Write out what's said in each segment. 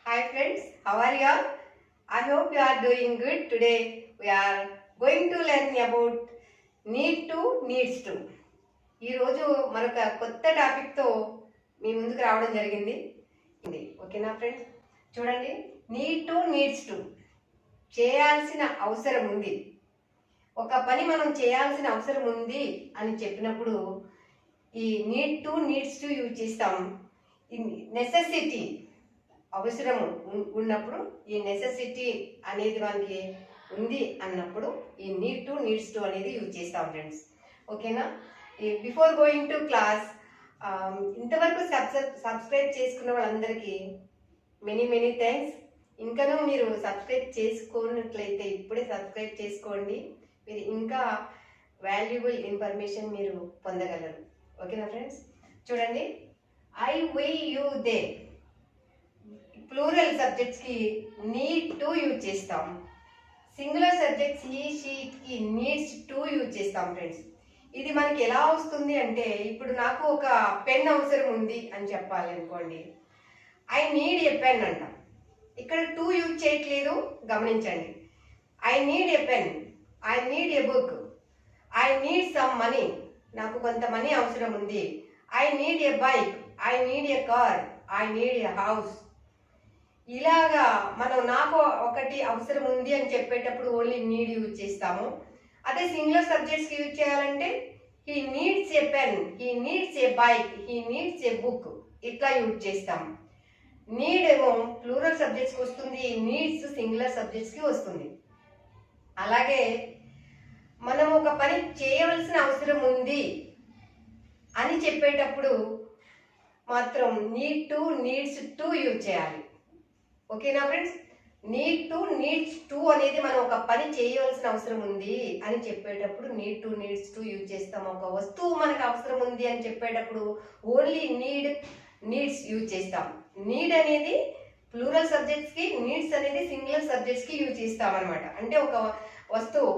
Hi friends, how are you all? I hope you are doing good. Today we are going to learn about need to needs to. ఈ రోజు మరొక కొత్త topic తో మీ ముందుకు రావడం జరిగింది. ఓకేనా ఫ్రెండ్స్? చూడండి, నీడ్ టు నీడ్స్ టు చేయాల్సిన అవసరం ఉంది. ఒక పని మనం చేయాల్సిన అవసరం ఉంది అని చెప్పినప్పుడు ఈ need to needs to use చేస్తాం. నెసెసిటీ అవసరం ఉన్నప్పుడు ఈ నెసెసిటీ అనేది మనకి ఉంది అన్నప్పుడు ఈ నీడ్ టు నీడ్స్ టు అనేది యూజ్ చేస్తాం ఫ్రెండ్స్. ఓకేనా? బిఫోర్ గోయింగ్ టు క్లాస్, ఇంతవరకు సబ్స్క్రైబ్ చేసుకున్న వాళ్ళందరికీ మెనీ థ్యాంక్స్. ఇంకనూ మీరు సబ్స్క్రైబ్ చేసుకున్నట్లయితే ఇప్పుడే సబ్స్క్రైబ్ చేసుకోండి. మీరు ఇంకా వాల్యుబుల్ ఇన్ఫర్మేషన్ మీరు పొందగలరు. ఓకేనా ఫ్రెండ్స్? చూడండి, I we you they plural సబ్జెక్ట్స్కి నీడ్ టు యూజ్ చేస్తాం. సింగులర్ సబ్జెక్ట్స్ హీ షీకి నీడ్స్ టు యూజ్ చేస్తాం ఫ్రెండ్స్. ఇది మనకి ఎలా వస్తుంది అంటే, ఇప్పుడు నాకు ఒక పెన్ అవసరం ఉంది అని చెప్పాలి అనుకోండి, ఐ నీడ్ ఏ పెన్ అంటాం. ఇక్కడ టు యూజ్ చేయట్లేదు, గమనించండి. I need a pen, I need a book, I need some money, నాకు కొంత మనీ అవసరం ఉంది. I need a bike, I need a car, I need a house. ఇలాగా మనం నాకు ఒకటి అవసరం ఉంది అని చెప్పేటప్పుడు ఓన్లీ నీడ్ యూజ్ చేస్తాము. అదే సింగులర్ సబ్జెక్ట్స్కి యూజ్ చేయాలంటే he needs a pen, he needs a bike, he needs a book, ఇట్లా యూజ్ చేస్తాం. నీడ్ ఏమో ప్లూరల్ సబ్జెక్ట్స్కి వస్తుంది, నీడ్స్ సింగులర్ సబ్జెక్ట్స్కి వస్తుంది. అలాగే మనం ఒక పని చేయవలసిన అవసరం ఉంది అని చెప్పేటప్పుడు మాత్రం need to needs to use చేయాలి. ఓకేనా friends? Need to needs to అనేది మనం ఒక పని చేయవలసిన అవసరం ఉంది అని చెప్పేటప్పుడు need to needs to use చేస్తాం. ఒక వస్తువు మనకు అవసరం ఉంది అని చెప్పేటప్పుడు ఓన్లీ నీడ్స్ యూజ్ చేస్తాం. నీడ్ అనేది ప్లూరల్ సబ్జెక్ట్స్కి, నీడ్స్ అనేది సింగులర్ సబ్జెక్ట్స్కి యూజ్ చేస్తాం అనమాట. అంటే ఒక వస్తువు,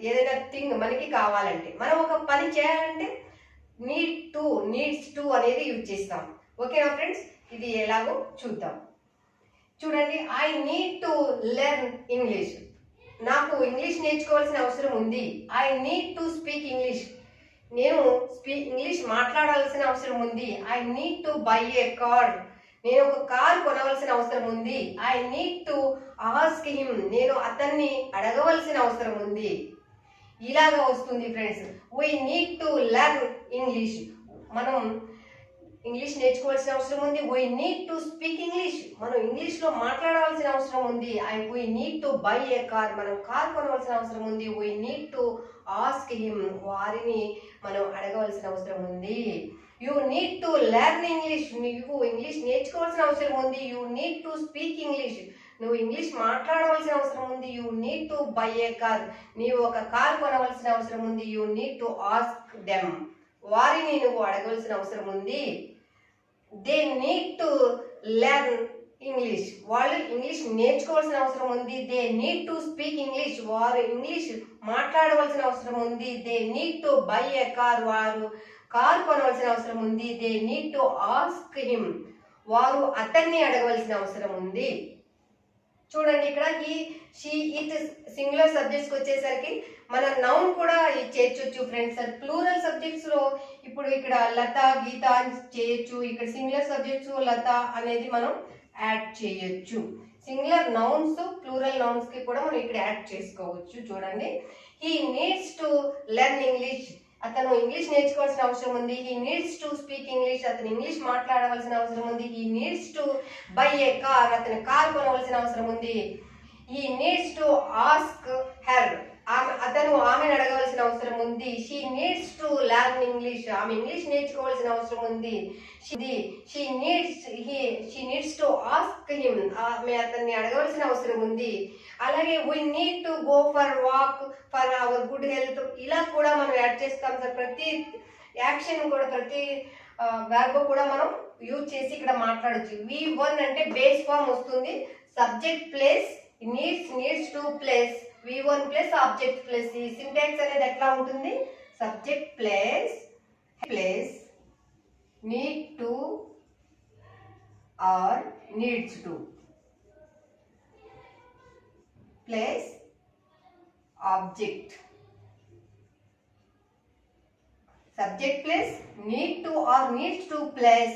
ఏదైనా థింగ్ మనకి కావాలంటే, మనం ఒక పని చేయాలంటే నీడ్ టు నీడ్స్ టు అనేది యూజ్ చేస్తాం. ఓకేనా ఫ్రెండ్స్? ఇది ఎలాగో చూద్దాం. చూడండి, I need to learn English. నాకు ఇంగ్లీష్ నేర్చుకోవాల్సిన అవసరం ఉంది. I need to speak English. నేను ఇంగ్లీష్ మాట్లాడాల్సిన అవసరం ఉంది. I need to buy a car. నేను ఒక కార్ కొనవలసిన అవసరం ఉంది. I need to ask him. నేను అతన్ని అడగవలసిన అవసరం ఉంది. ఇలాగా వస్తుంది friends. We need to learn English. మనం ఇంగ్లీష్ నేర్చుకోవాల్సిన అవసరం ఉంది. We need to speak English. మనం ఇంగ్లీష్లో మాట్లాడవలసిన అవసరం ఉంది. We need to buy a car. మనం కార్ కొనవలసిన అవసరం ఉంది. We need to ask him. వారిని మనం అడగవలసిన అవసరం ఉంది. You need to learn English. నువ్వు ఇంగ్లీష్ నేర్చుకోవాల్సిన అవసరం ఉంది. You need to speak English. నువ్వు ఇంగ్లీష్ మాట్లాడవలసిన అవసరం ఉంది. You need to buy a car. నీవు ఒక కార్ కొనవలసిన అవసరం ఉంది. You need to ask them. వారిని నువ్వు అడగవలసిన అవసరం ఉంది. They need to learn English. వాళ్ళు ఇంగ్లీష్ నేర్చుకోవాల్సిన అవసరం ఉంది. They need to speak English. వారు ఇంగ్లీష్ మాట్లాడవలసిన అవసరం ఉంది. They need to buy a car. వారు కార్ కొనవలసిన అవసరం ఉంది. They need to ask him. వారు అతన్ని అడగవలసిన అవసరం ఉంది. చూడండి, ఇక్కడ ఈ షీ ఇట్ సింగులర్ సబ్జెక్ట్స్కి వచ్చేసరికి మన నౌన్ కూడా చేర్చొచ్చు ఫ్రెండ్స్. ప్లూరల్ సబ్జెక్ట్స్ లో ఇప్పుడు ఇక్కడ లత, గీత అని చేయొచ్చు. ఇక్కడ సింగులర్ సబ్జెక్ట్స్ లత అనేది మనం యాడ్ చేయొచ్చు. సింగులర్ నౌన్స్ ప్లూరల్ నౌన్స్ కి కూడా మనం ఇక్కడ యాడ్ చేసుకోవచ్చు. చూడండి, he needs to learn English. అతను ఇంగ్లీష్ నేర్చుకోవాల్సిన అవసరం ఉంది. He needs to speak English. అతను ఇంగ్లీష్ మాట్లాడవలసిన అవసరం ఉంది. He needs to buy a car. అతను కార్ కొనవలసిన అవసరం ఉంది. He needs to ask her. అతను ఆమెను అడగవలసిన అవసరం ఉంది. She needs to learn English. ఆమె ఇంగ్లీష్ నేర్చుకోవాల్సిన అవసరం ఉంది. She needs to ask him. ఆమె అతన్ని అడగవలసిన అవసరం ఉంది. అలాగే we need to go for walk for hour good health. ఇలా కూడా మనం యాడ్ చేస్తాం సార్. ప్రతి యాక్షన్ కూడా, ప్రతి వర్బ్ కూడా మనం యూజ్ చేసి ఇక్కడ మాట్లాడచ్చు. V1 అంటే బేస్ ఫామ్ వస్తుంది. Subject place needs to place V1 plus object plus. ఈ సింటాక్స్ అనేది ఎట్లా ఉంటుంది? Subject place need to or needs to. Plus object. Subject plus need to or needs to plus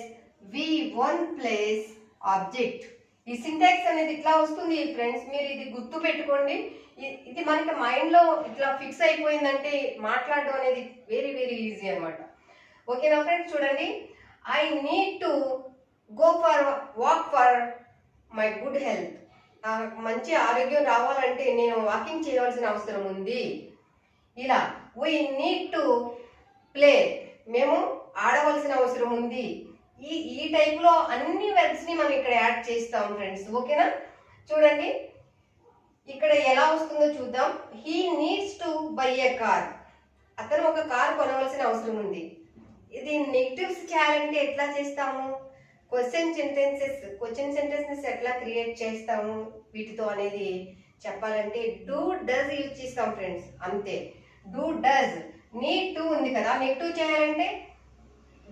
V1 plus object. ఈ syntax అనేది ఇట్లా వస్తుంది friends. మీరు ఇది గుర్తు పెట్టుకోండి. ఇది మనకి మైండ్ లో ఇట్లా ఫిక్స్ అయిపోయిందంటే మాట్లాడడం అనేది వెరీ వెరీ ఈజీ అనమాట. ఓకేనా ఫ్రెండ్స్? చూడండి, I need to go for walk for my good health. మంచి ఆరోగ్యం రావాలంటే నేను వాకింగ్ చేయవలసిన అవసరం ఉంది. ఇలా వీ నీడ్ టు ప్లే, మేము ఆడవలసిన అవసరం ఉంది. ఈ టైప్ లో అన్ని వెర్బ్స్ ని మనం ఇక్కడ యాడ్ చేస్తాం ఫ్రెండ్స్. ఓకేనా? చూడండి ఇక్కడ ఎలా వస్తుందో చూద్దాం. He needs to buy a car. అతను ఒక కార్ కొనవలసిన అవసరం ఉంది. ఇది నెగటివ్స్ చేయాలంటే ఎట్లా చేస్తాము? క్వశ్చన్ సెంటెన్సెస్ ఎట్లా క్రియేట్ చేస్తాము వీటితో అనేది చెప్పాలంటే డూ డస్ యూజ్ చేస్తాం ఫ్రెండ్స్. అంతే, డూ డస్. నీడ్ టు ఉంది కదా, నెగటివ్ చేయాలంటే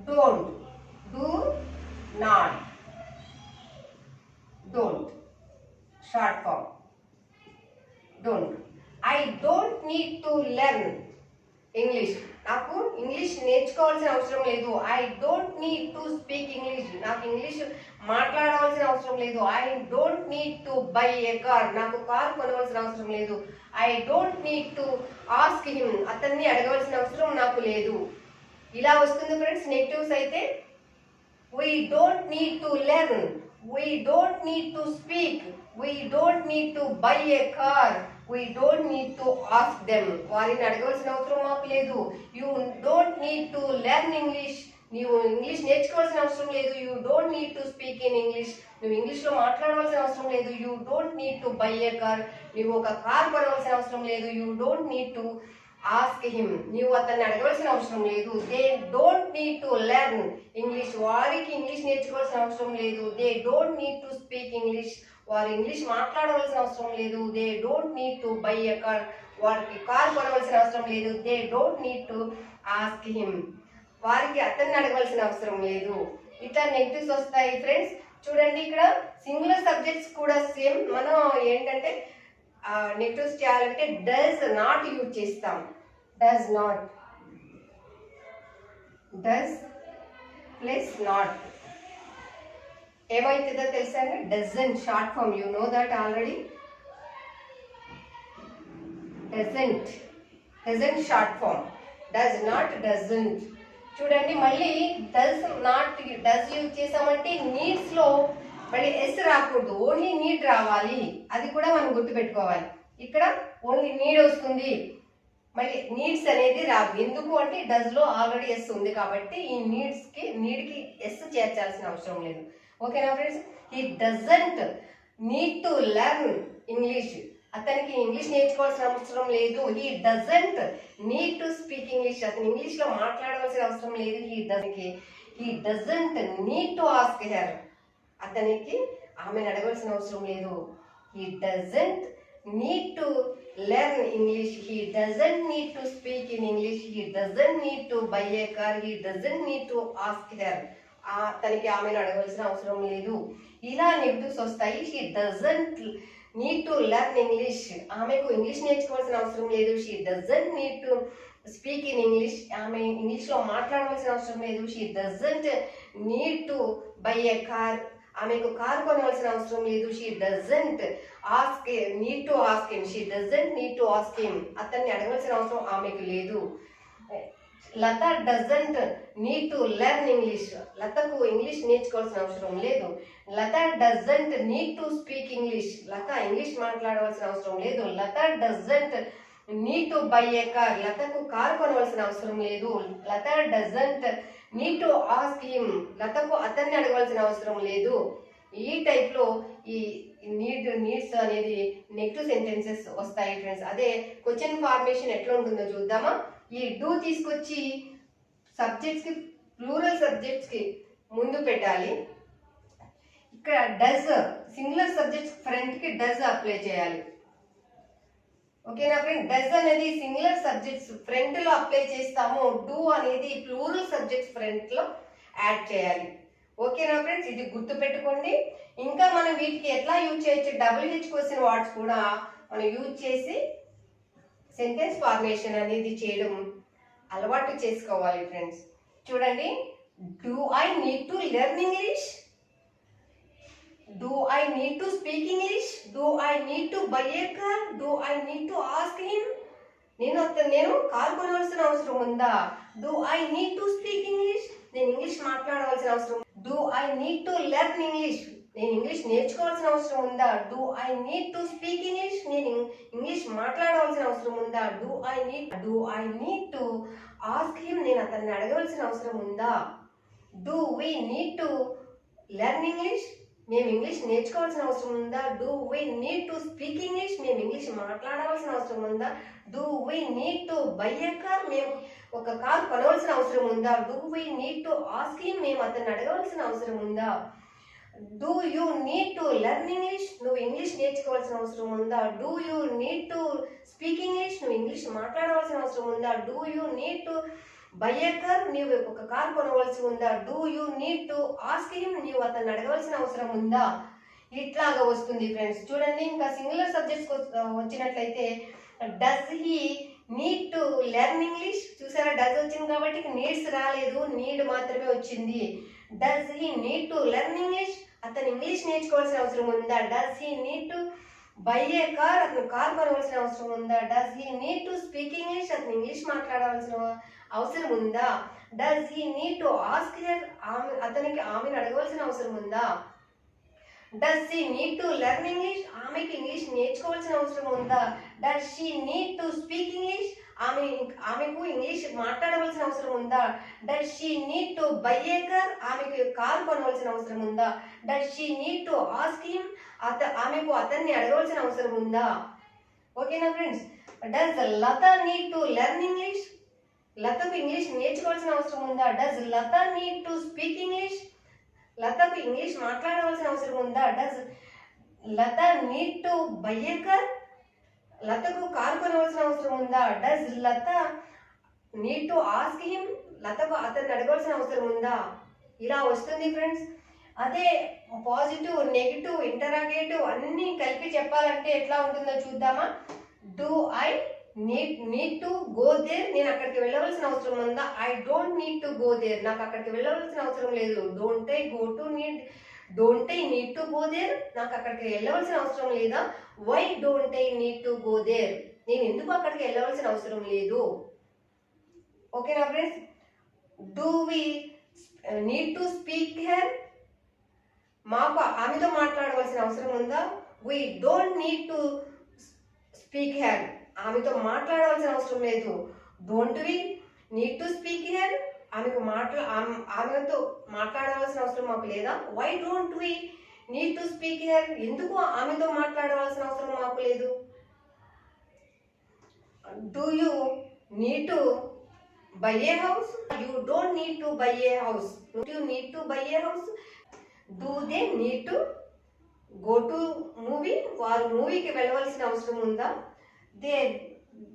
don't, do not, don't short form don't. I don't need to learn English. నాకు ఇంగ్లీష్ నేర్చుకోవాల్సిన అవసరం లేదు. I don't need to speak English. నాకు ఇంగ్లీష్ మాట్లాడవలసిన అవసరం లేదు. I don't need to buy a car. నాకు కార్ కొనవలసిన అవసరం లేదు. I don't need to ask him. అతన్ని అడగవలసిన అవసరం నాకు లేదు. ఇలా వస్తుంది ఫ్రెండ్స్ నెగటివ్స్ అయితే. We don't need to learn. We don't need to speak. We don't need to buy a car. We don't need to ask them. వారిని అడగవలసిన అవసరం మాకు లేదు. You don't need to learn English. నీవు English నేర్చుకోవాల్సిన అవసరం లేదు. You don't need to speak in English. నువ్వు ఇంగ్లీష్లో మాట్లాడవలసిన అవసరం లేదు. You don't need to buy a car. నీవు ఒక కార్ కొనవలసిన అవసరం లేదు. You don't need to ask him. నీవు అతన్ని అడగవలసిన అవసరం లేదు. They don't need to learn English. వారికి ఇంగ్లీష్ నేర్చుకోవాల్సిన అవసరం లేదు. They don't need to speak English. వారు ఇంగ్లీష్ మాట్లాడవలసిన అవసరం లేదు. They don't need to buy a car. వారికి కార్ కొనవలసిన అవసరం లేదు. They don't need to ask him. వారికి అతన్ని అడగవలసిన అవసరం లేదు. ఇట్లా నెగటివ్స్ వస్తాయి ఫ్రెండ్స్. చూడండి ఇక్కడ సింగులర్ సబ్జెక్ట్స్ కూడా సేమ్. మనం ఏంటంటే నెగటివ్స్ చేయాలంటే డస్ నాట్ యూజ్ చేస్తాం. Does not, does plus not ఏమైతుందో తెలుసా? Doesn't short form. You know that already. Doesn't, doesn't short form. Does not, doesn't. చూడండి మళ్ళీ డస్ నాట్ డస్ యూజ్ చేసామంటే నీడ్స్ లో మళ్ళీ ఎస్ రాకూడదు, ఓన్లీ నీడ్ రావాలి. అది కూడా మనం గుర్తుపెట్టుకోవాలి. ఇక్కడ ఓన్లీ నీడ్ వస్తుంది, మళ్ళీ నీడ్స్ అనేది రాదు. ఎందుకు అంటే డస్ లో ఆల్రెడీ ఎస్ ఉంది కాబట్టి ఈ నీడ్ కి ఎస్ చేర్చాల్సిన అవసరం లేదు. ఓకేనా friends? He doesn't need to learn English. అతనికి ఇంగ్లీష్ నేర్చుకోవాల్సిన అవసరం లేదు. He doesn't need to speak English. అతను ఇంగ్లీష్ లో మాట్లాడవలసిన అవసరం లేదు. He doesn't need to ask her. అతనికి ఆమెను అడగవలసిన అవసరం లేదు. He doesn't need to learn English. He doesn't need to speak in English. He doesn't need to buy a car. He doesn't need to ask her. అతనికి ఆమెను అడగవలసిన అవసరం లేదు. ఇలా నెగటివ్స్ వస్తాయి. She doesn't need to learn English. ఆమెకు English నేర్చుకోవాల్సిన అవసరం లేదు. She doesn't need to speak in English. ఆమె ఇంగ్లీష్లో మాట్లాడవలసిన అవసరం లేదు. She doesn't need to buy a car. ఆమెకు కార్ కొనవలసిన అవసరం లేదు. She doesn't ask need to ask him. She doesn't need to ask him. అతన్ని అడగవలసిన అవసరం ఆమెకు లేదు. Lata doesn't need to learn English. లతకు ఇంగ్లీష్ నేర్చుకోవాల్సిన అవసరం లేదు. Lata doesn't need to speak English. Lata English మాట్లాడవలసిన అవసరం లేదు. Lata doesn't need to buy a car. లతకు కార్ కొనవలసిన అవసరం లేదు. Lata doesn't need to ask him. లతకు అతన్ని అడగవలసిన అవసరం లేదు. ఈ టైప్ లో ఈ నీడ్స్ అనేది నెగటివ్ సెంటెన్సెస్ వస్తాయి ఫ్రెండ్స్. అదే క్వశ్చన్ ఫార్మేషన్ ఎట్లా ఉంటుందో చూద్దామా? ఈ డూ తీసుకొచ్చి సబ్జెక్ట్స్ కి, ప్లూరల్ సబ్జెక్ట్స్ కి ముందు పెట్టాలి. ఇక్కడ డస్ సింగులర్ సబ్జెక్ట్స్ ఫ్రంట్ కి డస్ అప్లై చేయాలి. ఓకేనా ఫ్రెండ్? డస్ అనేది సింగులర్ సబ్జెక్ట్స్ ఫ్రంట్ లో అప్లై చేస్తాము. డూ అనేది ప్లూరల్ సబ్జెక్ట్స్ ఫ్రంట్ లో యాడ్ చేయాలి. ఓకేనా ఫ్రెండ్స్? ఇది గుర్తు పెట్టుకోండి. ఇంకా మనం వీటికి ఎట్లా యూజ్ చేయొచ్చు? WH క్వశ్చన్ వర్డ్స్ కూడా మనం యూజ్ చేసి సెంటెన్స్ ఫార్మేషన్ అనేది చేయడం అలవాటు చేసుకోవాలి ఫ్రెండ్స్. చూడండి, do I need to learn English, do I need to speak English, do I need to buy a car, do I need to ask him, నేను car కొనవలసిన అవసరం ఉందా, do I need to speak English, నేను English మాట్లాడవలసిన అవసరం, do I need to learn English, నేను English నేర్చుకోవాల్సిన అవసరం ఉందా, do I need to speak English, నేను ఇంగ్లీష్ మాట్లాడవలసిన అవసరం ఉందా, do I need to ask him, నేను అతన్ని అడగవలసిన అవసరం ఉందా, do we need to learn English, మేము ఇంగ్లీష్ నేర్చుకోవాల్సిన అవసరం ఉందా, do we need to speak English, మేము ఇంగ్లీష్ మాట్లాడవలసిన అవసరం ఉందా, do we need to buy a car, మేము ఒక కార్ కొనవలసిన అవసరం ఉందా, do we need to ask him, మేము అతన్ని అడగవలసిన అవసరం ఉందా, do you need to learn English, నువ్వు ఇంగ్లీష్ నేర్చుకోవాల్సిన అవసరం ఉందా, do you need to speak English, నువ్వు ఇంగ్లీష్ మాట్లాడవలసిన అవసరం ఉందా, do you need to buy a car, నీవు ఒక కార్ కొనవలసి ఉందా, do you need to ask him, నీవు అతన్ని అడగవలసిన అవసరం ఉందా, ఇట్లాగా వస్తుంది ఫ్రెండ్స్. చూడండి, ఇంకా సింగులర్ సబ్జెక్ట్స్ వచ్చినట్లయితే does he need to learn English, చూసారా డస్ వచ్చింది కాబట్టి నీడ్స్ రాలేదు, నీడ్ మాత్రమే వచ్చింది. Does he need to learn English, అతను ఇంగ్లీష్ నేర్చుకోవాల్సిన అవసరం ఉందా, does he need to buy a car, అతను కార్ కొనవలసిన అవసరం ఉందా, does he need to speak English, అతను ఇంగ్లీష్ మాట్లాడవలసిన అవసరం ఉందా, does he need to ask her, అతనికి ఆమెను అడగవలసిన అవసరం ఉందా, does he need to learn English, ఆమెకి ఇంగ్లీష్ నేర్చుకోవాల్సిన అవసరం ఉందా, does she need to speak English, ఆమెకు ఇంగ్లీష్ మాట్లాడవలసిన అవసరం ఉందా, does she need to buy a car, ఆమెకు కార్ కొనవలసిన అవసరం ఉందా, does she need to ask him, ఆమెకు అతన్ని అడగవలసిన అవసరం ఉందా. ఓకేనా friends. Does Lata need to learn English, లతకు ఇంగ్లీష్ నేర్చుకోవాల్సిన అవసరం ఉందా, does Lata need to speak English, లతకు ఇంగ్లీష్ మాట్లాడవలసిన అవసరం ఉందా, does Lata need to buy a car, లతకు కారు కొనవలసిన అవసరం ఉందా, does Lata need to ask him, లతకు అతన్ని అడగవలసిన అవసరం ఉందా. ఇలా వస్తుంది ఫ్రెండ్స్. అదే పాజిటివ్, నెగిటివ్, ఇంటరాగేటివ్ అన్నీ కలిపి చెప్పాలంటే ఎట్లా ఉంటుందో చూద్దామా. Do I need to go there, నేను అక్కడికి వెళ్ళవలసిన అవసరం ఉందా, I don't need to go there, నాకు అక్కడికి వెళ్ళవలసిన అవసరం లేదు, don't I need to go there, నాకు అక్కడికి వెళ్ళవలసిన అవసరం లేదా, why don't I need to go there, నేను ఎందుకు అక్కడికి వెళ్ళవలసిన అవసరం లేదు. ఓకేనా friends. Do we need to speak her, మాకు ఆమెతో మాట్లాడవలసిన అవసరం ఉందా, we don't need to speak her, ఆమెతో మాట్లాడవలసిన అవసరం లేదు, don't we need to speak her, ఆమెతో మాట్లాడవలసిన అవసరం మాకు లేదా, why don't we need to speak her, ఎందుకు ఆమెతో మాట్లాడవలసిన అవసరం మాకు లేదు. Do you need to buy a house, you don't need to buy a house, you need to buy a house, do they need to go to movie, వారు మూవీకి వెళ్ళవలసిన అవసరం ఉందా, they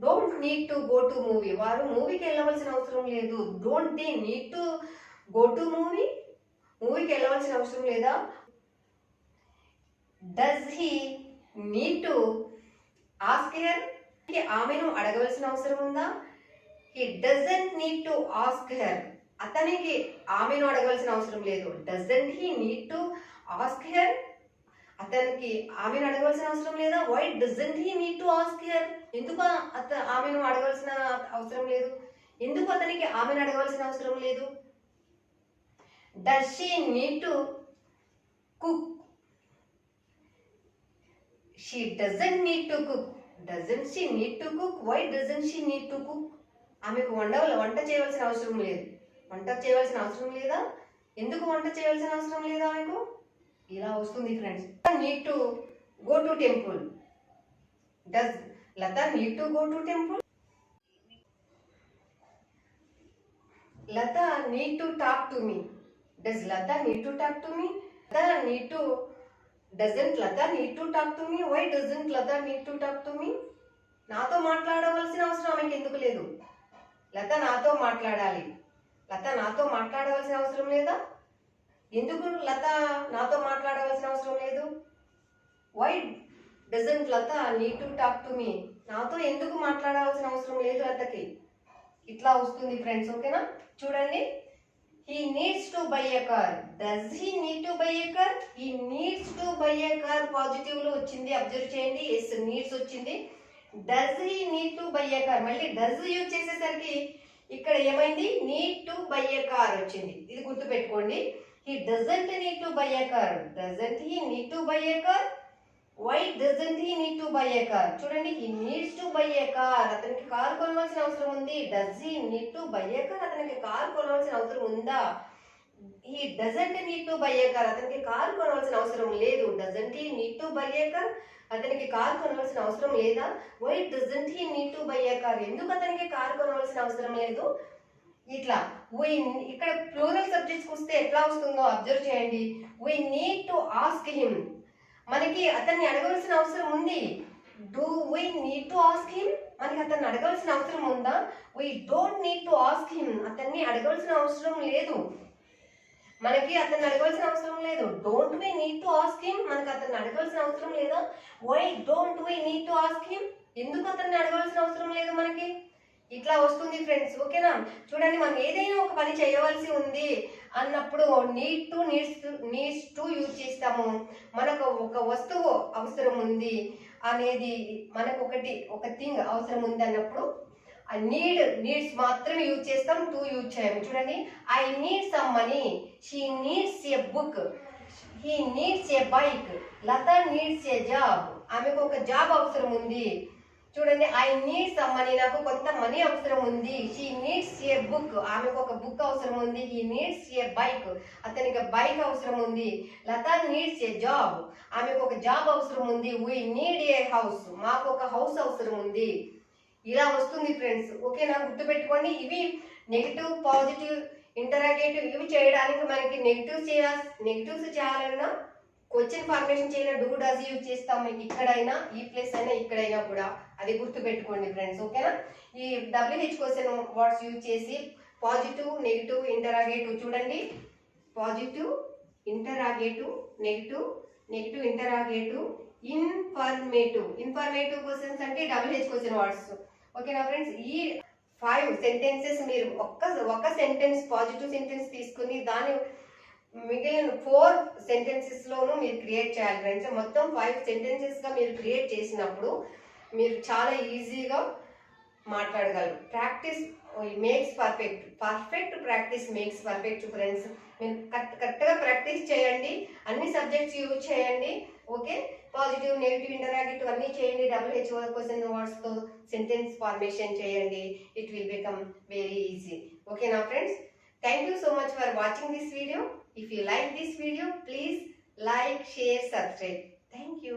don't need to go to movie, వారు మూవీకి వెళ్ళవలసిన అవసరం లేదు, don't they need to go to మూవీకి వెళ్ళవలసిన అవసరం లేదా. Does he need to ask her, ఆమెను అడగవలసిన అవసరం ఉందా, he doesn't need to ask her, అతనికి ఆమెను అడగవలసిన అవసరం లేదు, doesn't he need to ask her, అతనికి ఆమెను అడగవలసిన అవసరం లేదా, why doesn't he need to ask her, ఎందుకు ఆమెను అడగవలసిన అవసరం లేదు, ఎందుకు అతనికి ఆమెను అడగవలసిన అవసరం లేదు. Does she need to cook, she doesn't need to cook, doesn't she need to cook, why doesn't she need to cook, ఆమెకు వంట చేయవలసిన అవసరం లేదు, వంట చేయవలసిన అవసరం లేదా, ఎందుకు వంట చేయవలసిన అవసరం లేదా ఆమెకు. ఇలా వస్తుంది friends. Need to go to temple, does Lata need to go to temple, Lata need to talk to me, does Lata need to talk to me, doesn't Lata need to talk to me, why doesn't Lata need to talk to me, నాతో మాట్లాడవలసిన అవసరం ఆమెకి ఎందుకు లేదు, లత నాతో మాట్లాడాలి, లత నాతో మాట్లాడవలసిన అవసరం లేదా, ఎందుకు లత నాతో మాట్లాడవలసిన అవసరం లేదు, why doesn't Lata need to talk to me. నాతో ఎందుకు మాట్లాడాల్సిన అవసరం లేదు లతకి. ఇట్లా వస్తుంది ఫ్రెండ్స్. ఓకేనా, చూడండి. He needs to buy a car. Does he need to buy a car? He needs to buy a car positive లో వచ్చింది, అబ్జర్వ్ చేయండి. ఎస్, నీడ్స్ వచ్చింది. Does he need to buy a car, మళ్ళీ does use చేసేసరికి ఇక్కడ ఏమైంది, need to buy a car వచ్చింది. ఇది గుర్తు పెట్టుకోండి. He doesn't need to buy a car. Doesn't he need to buy a car? Why doesn't he need to buy a car? చూడండి, he needs to buy a car, అతనికి car కొనవలసిన అవసరం ఉంది. Does he need to buy a car, అతనికి car కొనవలసిన అవసరం ఉందా? He doesn't need to buy a car, అతనికి కార్ కొనవలసిన అవసరం లేదు. Doesn't he need to buy a car, అతనికి కార్ కొనవలసిన అవసరం లేదా? Why doesn't he need to buy a car, ఎందుకు అతనికి కార్ కొనవలసిన అవసరం లేదు? ఇట్లా ఇక్కడ ప్లూరల్ సబ్జెక్ట్స్ వస్తే ఎట్లా వస్తుందో అబ్జర్వ్ చేయండి. We need to ask him, మనకి అతన్ని అడగవలసిన అవసరం ఉంది. Do we need to ask him, మనకి అతన్ని అడగవలసిన అవసరం ఉందా? We don't need to ask him, అతన్ని అడగవలసిన అవసరం లేదు. మనకి అతన్ని అడగవలసిన అవసరం లేదు. Don't we need to ask him, మనకి అతన్ని అడగవలసిన అవసరం లేదా? Why don't we need to ask him, ఎందుకు అతన్ని అడగవలసిన అవసరం లేదు మనకి? ఇట్లా వస్తుంది ఫ్రెండ్స్. ఓకేనా, చూడండి. మనం ఏదైనా ఒక పని చేయవలసి ఉంది అన్నప్పుడు నీడ్స్ టు యూజ్ చేస్తాము. మనకు ఒక వస్తువు అవసరం ఉంది అనేది, మనకు ఒక థింగ్ అవసరం ఉంది అన్నప్పుడు ఆ నీడ్స్ మాత్రమే యూజ్ చేస్తాం, టు యూజ్ చేయము. చూడండి, I need some money, she needs a book, he needs a bike, Latha needs a job, ఆమెకు ఒక జాబ్ అవసరం ఉంది. చూడండి, ఐ నీడ్ సమ్ మనీ, నాకు కొంత మనీ అవసరం ఉంది. షీ నీడ్స్ ఏ బుక్, ఆమెకు ఒక బుక్ అవసరం ఉంది. హీ నీడ్స్ ఏ బైక్, అతనికి బైక్ అవసరం ఉంది. లత నీడ్స్ ఏ జాబ్, ఆమెకు ఒక జాబ్ అవసరం ఉంది. వీ నీడ్ ఏ హౌస్, మాకు ఒక హౌస్ అవసరం ఉంది. ఇలా వస్తుంది ఫ్రెండ్స్. ఓకేనా, గుర్తుపెట్టుకోండి. ఇవి నెగిటివ్, పాజిటివ్, ఇంటరాగేటివ్, ఇవి చేయడానికి మనకి నెగిటివ్స్ చేయాలన్నా క్వశ్చన్ ఫార్మేషన్ చేయడం డూ డస్ యూజ్ చేస్తాము. ఇక్కడైనా, ఈ ప్లేస్ అయినా, ఇక్కడైనా కూడా అది గుర్తు పెట్టుకోండి ఫ్రెండ్స్. ఓకేనా, ఈ WH క్వశ్చన్ వర్డ్స్ యూజ్ చేసి పాజిటివ్, నెగిటివ్, ఇంటరాగేటివ్, చూడండి. Positive, interrogative, negative, negative, interrogative, informative questions అంటే WH క్వశ్చన్ వర్డ్స్. ఓకేనా ఫ్రెండ్స్, ఈ 5 సెంటెన్సెస్ మీరు ఒక్క సెంటెన్స్ పాజిటివ్ సెంటెన్స్ తీసుకుని దాని మిగిలిన 4 సెంటెన్సెస్ లోనూ మీరు క్రియేట్ చేయాలి ఫ్రెండ్స్. మొత్తం 5 సెంటెన్సెస్ గా మీరు క్రియేట్ చేసినప్పుడు మీరు చాలా ఈజీగా మాట్లాడగలరు. Practice makes perfect, practice makes perfect friends. మీరు కరెక్ట్గా ప్రాక్టీస్ చేయండి, అన్ని సబ్జెక్ట్స్ యూజ్ చేయండి. ఓకే, పాజిటివ్, నెగిటివ్, ఇంటరాగేటివ్ అన్నీ చేయండి. WH క్వశ్చన్ వర్డ్స్తో సెంటెన్స్ ఫార్మేషన్ చేయండి. It will become very easy. ఓకేనా friends, thank you so much for watching this video. If you like this video, please like, share, subscribe. Thank you.